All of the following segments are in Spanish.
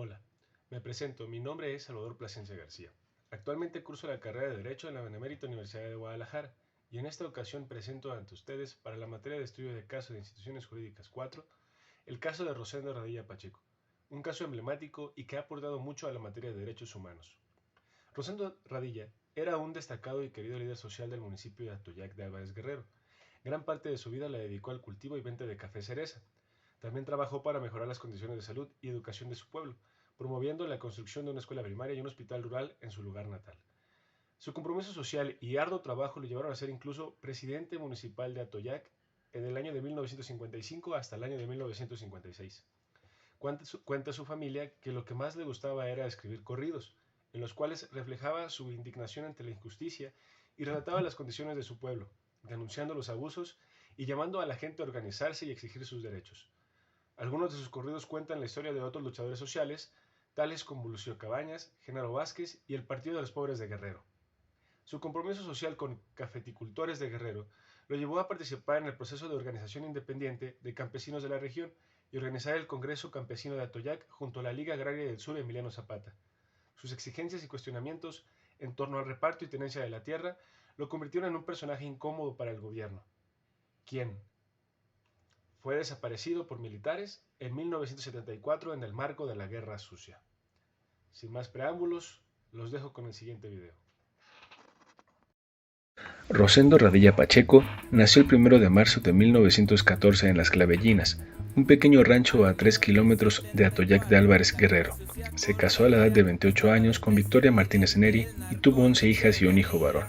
Hola, me presento, mi nombre es Salvador Plasencia García. Actualmente curso la carrera de Derecho en la Benemérita Universidad de Guadalajara y en esta ocasión presento ante ustedes para la materia de estudio de caso de instituciones jurídicas 4, el caso de Rosendo Radilla Pacheco, un caso emblemático y que ha aportado mucho a la materia de derechos humanos. Rosendo Radilla era un destacado y querido líder social del municipio de Atoyac de Álvarez Guerrero. Gran parte de su vida la dedicó al cultivo y venta de café cereza. También trabajó para mejorar las condiciones de salud y educación de su pueblo, promoviendo la construcción de una escuela primaria y un hospital rural en su lugar natal. Su compromiso social y arduo trabajo lo llevaron a ser incluso presidente municipal de Atoyac en el año de 1955 hasta el año de 1956. Cuenta su familia que lo que más le gustaba era escribir corridos, en los cuales reflejaba su indignación ante la injusticia y relataba las condiciones de su pueblo, denunciando los abusos y llamando a la gente a organizarse y exigir sus derechos. Algunos de sus corridos cuentan la historia de otros luchadores sociales, tales como Lucio Cabañas, Genaro Vázquez y el Partido de los Pobres de Guerrero. Su compromiso social con cafeticultores de Guerrero lo llevó a participar en el proceso de organización independiente de campesinos de la región y organizar el Congreso Campesino de Atoyac junto a la Liga Agraria del Sur Emiliano Zapata. Sus exigencias y cuestionamientos en torno al reparto y tenencia de la tierra lo convirtieron en un personaje incómodo para el gobierno, quien fue desaparecido por militares en 1974 en el marco de la Guerra Sucia. Sin más preámbulos, los dejo con el siguiente video. Rosendo Radilla Pacheco nació el 1 de marzo de 1914 en Las Clavellinas, un pequeño rancho a 3 kilómetros de Atoyac de Álvarez Guerrero. Se casó a la edad de 28 años con Victoria Martínez Neri y tuvo 11 hijas y un hijo varón.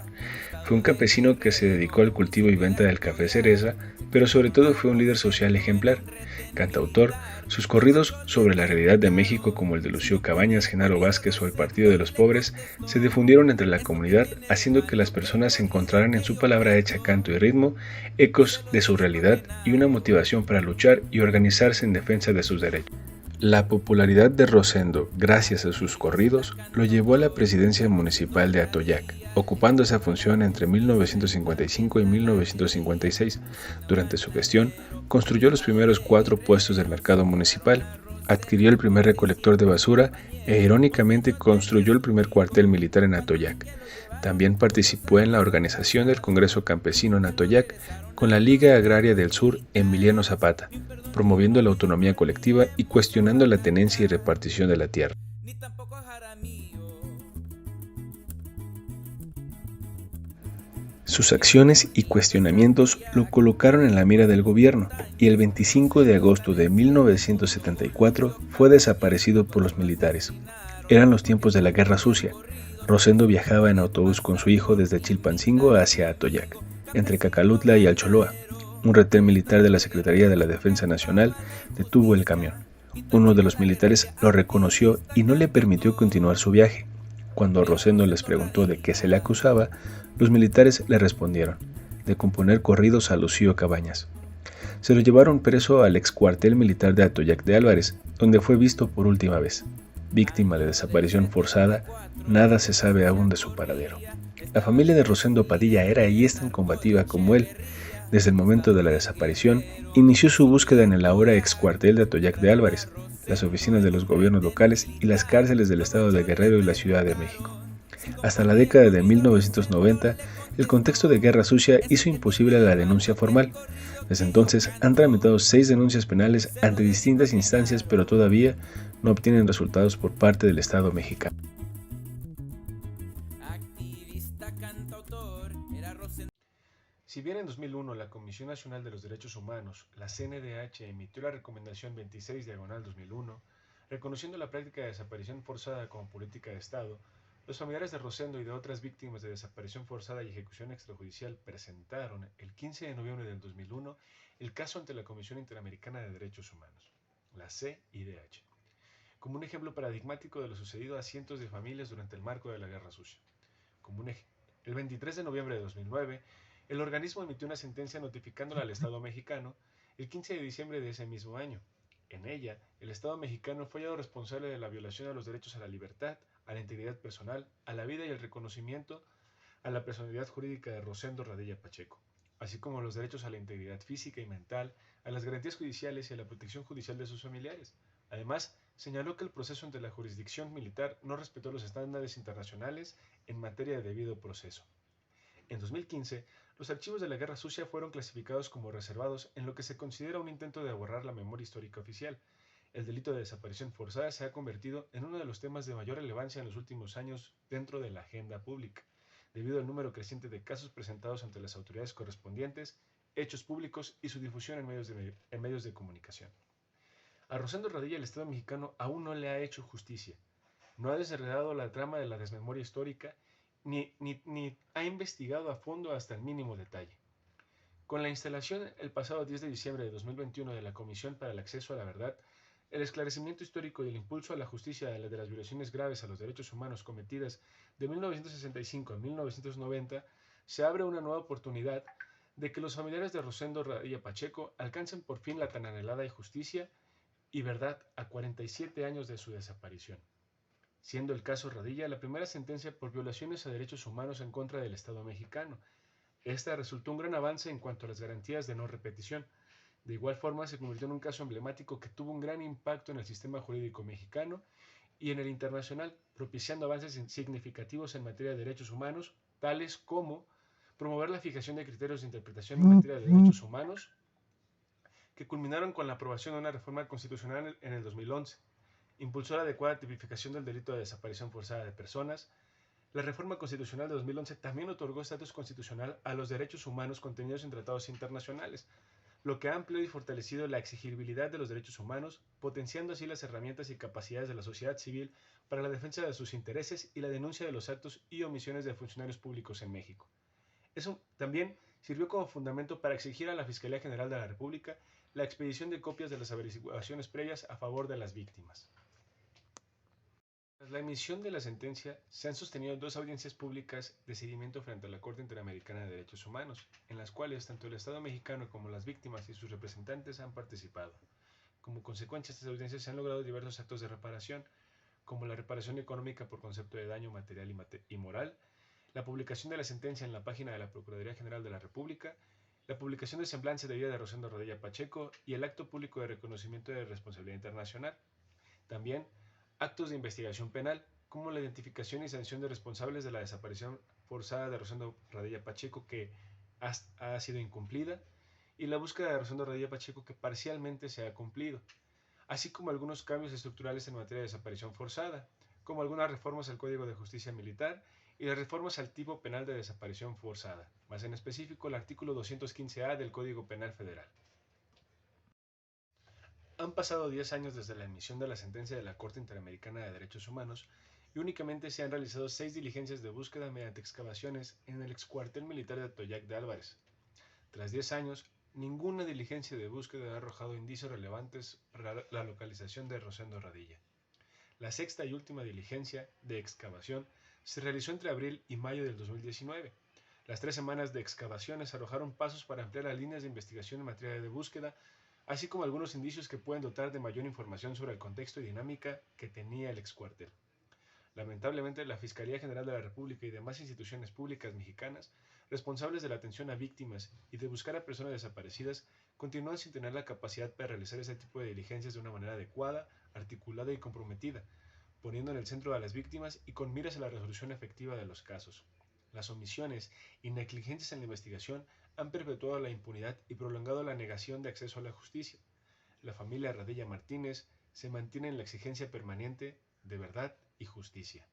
Fue un campesino que se dedicó al cultivo y venta del café cereza, pero sobre todo fue un líder social ejemplar. Cantautor, sus corridos sobre la realidad de México, como el de Lucio Cabañas, Genaro Vázquez o el Partido de los Pobres, se difundieron entre la comunidad, haciendo que las personas encontraran en su palabra hecha canto y ritmo ecos de su realidad y una motivación para luchar y organizarse en defensa de sus derechos. La popularidad de Rosendo, gracias a sus corridos, lo llevó a la presidencia municipal de Atoyac, ocupando esa función entre 1955 y 1956. Durante su gestión, construyó los primeros 4 puestos del mercado municipal, adquirió el primer recolector de basura e irónicamente construyó el primer cuartel militar en Atoyac. También participó en la organización del Congreso Campesino en Atoyac con la Liga Agraria del Sur Emiliano Zapata, promoviendo la autonomía colectiva y cuestionando la tenencia y repartición de la tierra. Sus acciones y cuestionamientos lo colocaron en la mira del gobierno y el 25 de agosto de 1974 fue desaparecido por los militares. Eran los tiempos de la Guerra Sucia. Rosendo viajaba en autobús con su hijo desde Chilpancingo hacia Atoyac, entre Cacalutla y Alcholoa. Un retén militar de la Secretaría de la Defensa Nacional detuvo el camión. Uno de los militares lo reconoció y no le permitió continuar su viaje. Cuando Rosendo les preguntó de qué se le acusaba, los militares le respondieron, de componer corridos a Lucio Cabañas. Se lo llevaron preso al excuartel militar de Atoyac de Álvarez, donde fue visto por última vez. Víctima de desaparición forzada, nada se sabe aún de su paradero. La familia de Rosendo Padilla era y es tan combativa como él. Desde el momento de la desaparición, inició su búsqueda en el ahora excuartel de Atoyac de Álvarez, las oficinas de los gobiernos locales y las cárceles del estado de Guerrero y la Ciudad de México. Hasta la década de 1990, el contexto de Guerra Sucia hizo imposible la denuncia formal. Desde entonces han tramitado 6 denuncias penales ante distintas instancias, pero todavía no obtienen resultados por parte del Estado mexicano. Si bien en 2001 la Comisión Nacional de los Derechos Humanos, la CNDH, emitió la recomendación 26/2001, reconociendo la práctica de desaparición forzada como política de Estado, los familiares de Rosendo y de otras víctimas de desaparición forzada y ejecución extrajudicial presentaron el 15 de noviembre del 2001 el caso ante la Comisión Interamericana de Derechos Humanos, la CIDH, como un ejemplo paradigmático de lo sucedido a cientos de familias durante el marco de la Guerra Sucia. El 23 de noviembre de 2009, el organismo emitió una sentencia notificándola al Estado mexicano el 15 de diciembre de ese mismo año. En ella, el Estado mexicano fue hallado responsable de la violación a los derechos a la libertad, a la integridad personal, a la vida y el reconocimiento a la personalidad jurídica de Rosendo Radilla Pacheco, así como a los derechos a la integridad física y mental, a las garantías judiciales y a la protección judicial de sus familiares, Además, señaló que el proceso ante la jurisdicción militar no respetó los estándares internacionales en materia de debido proceso. En 2015, los archivos de la Guerra Sucia fueron clasificados como reservados en lo que se considera un intento de borrar la memoria histórica oficial. El delito de desaparición forzada se ha convertido en uno de los temas de mayor relevancia en los últimos años dentro de la agenda pública, debido al número creciente de casos presentados ante las autoridades correspondientes, hechos públicos y su difusión en medios de comunicación. A Rosendo Radilla el Estado mexicano aún no le ha hecho justicia. No ha desenredado la trama de la desmemoria histórica ni ha investigado a fondo hasta el mínimo detalle. Con la instalación el pasado 10 de diciembre de 2021 de la Comisión para el Acceso a la Verdad, el esclarecimiento histórico y el impulso a la justicia de las violaciones graves a los derechos humanos cometidas de 1965 a 1990, se abre una nueva oportunidad de que los familiares de Rosendo Radilla Pacheco alcancen por fin la tan anhelada justicia y verdad a 47 años de su desaparición, siendo el caso Radilla la primera sentencia por violaciones a derechos humanos en contra del Estado mexicano. Esta resultó un gran avance en cuanto a las garantías de no repetición. De igual forma, se convirtió en un caso emblemático que tuvo un gran impacto en el sistema jurídico mexicano y en el internacional, propiciando avances significativos en materia de derechos humanos, tales como promover la fijación de criterios de interpretación en materia de derechos humanos, que culminaron con la aprobación de una reforma constitucional en el 2011, impulsó la adecuada tipificación del delito de desaparición forzada de personas. La reforma constitucional de 2011 también otorgó estatus constitucional a los derechos humanos contenidos en tratados internacionales, lo que ha ampliado y fortalecido la exigibilidad de los derechos humanos, potenciando así las herramientas y capacidades de la sociedad civil para la defensa de sus intereses y la denuncia de los actos y omisiones de funcionarios públicos en México. Eso también sirvió como fundamento para exigir a la Fiscalía General de la República la expedición de copias de las averiguaciones previas a favor de las víctimas. Tras la emisión de la sentencia, se han sostenido dos audiencias públicas de seguimiento frente a la Corte Interamericana de Derechos Humanos, en las cuales tanto el Estado mexicano como las víctimas y sus representantes han participado. Como consecuencia de estas audiencias se han logrado diversos actos de reparación, como la reparación económica por concepto de daño material y moral, la publicación de la sentencia en la página de la Procuraduría General de la República, la publicación de semblanza de vida de Rosendo Radilla Pacheco y el acto público de reconocimiento de responsabilidad internacional. También actos de investigación penal, como la identificación y sanción de responsables de la desaparición forzada de Rosendo Radilla Pacheco que ha sido incumplida, y la búsqueda de Rosendo Radilla Pacheco que parcialmente se ha cumplido, así como algunos cambios estructurales en materia de desaparición forzada, como algunas reformas al Código de Justicia Militar y las reformas al tipo penal de desaparición forzada, más en específico el artículo 215A del Código Penal Federal. Han pasado 10 años desde la emisión de la sentencia de la Corte Interamericana de Derechos Humanos y únicamente se han realizado 6 diligencias de búsqueda mediante excavaciones en el excuartel militar de Atoyac de Álvarez. Tras 10 años, ninguna diligencia de búsqueda ha arrojado indicios relevantes para la localización de Rosendo Radilla. La sexta y última diligencia de excavación se realizó entre abril y mayo del 2019. Las 3 semanas de excavaciones arrojaron pasos para ampliar las líneas de investigación en materia de búsqueda, así como algunos indicios que pueden dotar de mayor información sobre el contexto y dinámica que tenía el excuartel. Lamentablemente, la Fiscalía General de la República y demás instituciones públicas mexicanas responsables de la atención a víctimas y de buscar a personas desaparecidas continúan sin tener la capacidad para realizar ese tipo de diligencias de una manera adecuada, articulada y comprometida, poniendo en el centro a las víctimas y con miras a la resolución efectiva de los casos. Las omisiones y negligencias en la investigación han perpetuado la impunidad y prolongado la negación de acceso a la justicia. La familia Radilla Martínez se mantiene en la exigencia permanente de verdad y justicia.